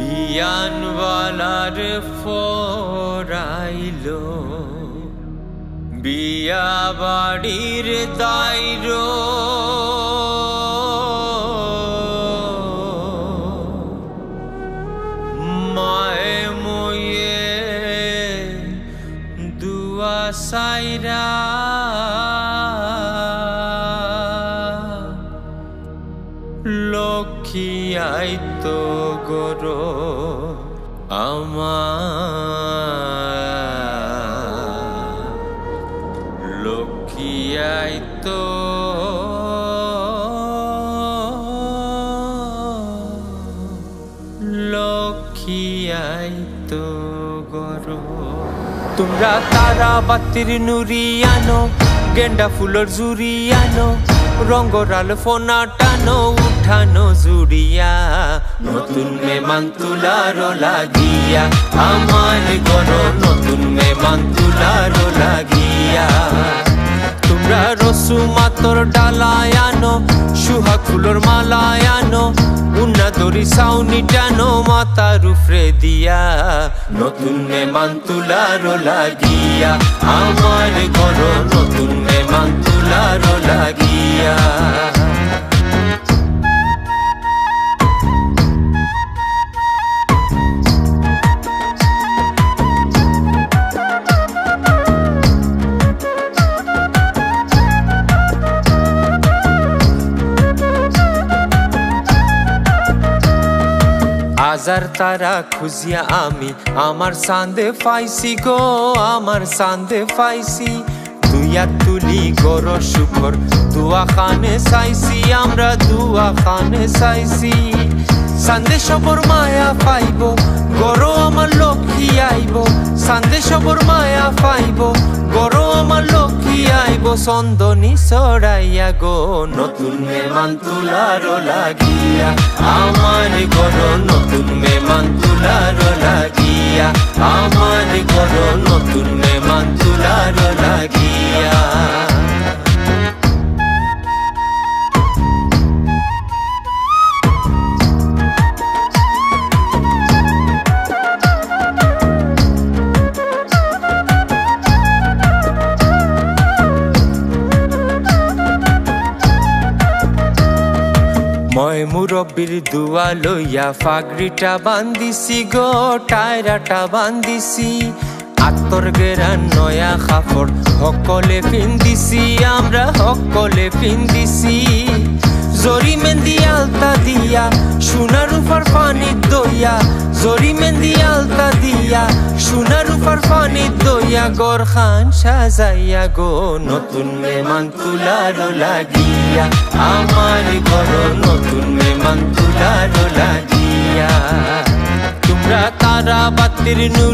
বিয়ানওয়ালার ফরাইলো বিয়া বাড়ির দায়রো মায়ে ময়ে দুয়া সাইরা লক্ষ্মী আইতো গরো আমার লক্ষ্মী আইতো লক্ষ্মী আইতো গরো। তোমরা তারা বাতির নুরি আনো, গেন্ডা ফুলের জুড়ি আনো, রঙ্গরাল ফোনা টানো, উঠানো জুড়িয়া, নতুন মেহমান তুলারো লাগিয়া, আমার ঘরো নতুন মেহমান তুলারো লাগিয়া। তোমরা রসু মাতর ডালায় আনো, সুহাগ ফুলের মালায় আনো, উন্না দড়ি সাউনি টানো মাথার উপরে দিয়া, নতুন মেহমান তুলারো লাগিয়া, আমার ঘরো নতুন মেহমান তুলারো লাগিয়া। হাজার তারা খুঁজিয়া আমি আমার সান্দে পাইছি গো, আমার সান্দে পাইছি। দুইয়া তুলি গরো শুকর দুয়া খানে চাইছি, আমরা দুয়া খানে চাইছি। সান্দে সবর মায়া পাইব গরো আমার লক্ষ্মী আইব, সান্দে সবর মায়া পাইব গরো আমার লক্ষ্মী আইব। চন্দনী চড়াইয়া গো নতুন মেহমান তুলারো লাগিয়া, আমার ঘরো নতুন মেহমান তুলারো লাগিয়া, আমার ঘরো নতুন মেহমান তুলারো লাগিয়া। মই মুরব্বির দুয়া লইয়া ফাগড়িটা বান্দিছি গো, টায়রাটা বান্দিছি। আত্মর গেরান নয়া কাপড় সকলে পিন্দিছি, আমরা সকলে পিন্দিছি। জরি মেহেন্দি আলতা দিয়া সোনার উপর পানি দইয়া, জরি মেহেন্দি আলতা দিয়া সোনার উপর পানি দইয়া, গর খান সাজাইয়া গো নতুন মেহমান তুলারো লাগিয়া, আমার ঘরো নতুন মেহমান তুলারো লাগিয়া। তোমরা তারা বাতির নুরি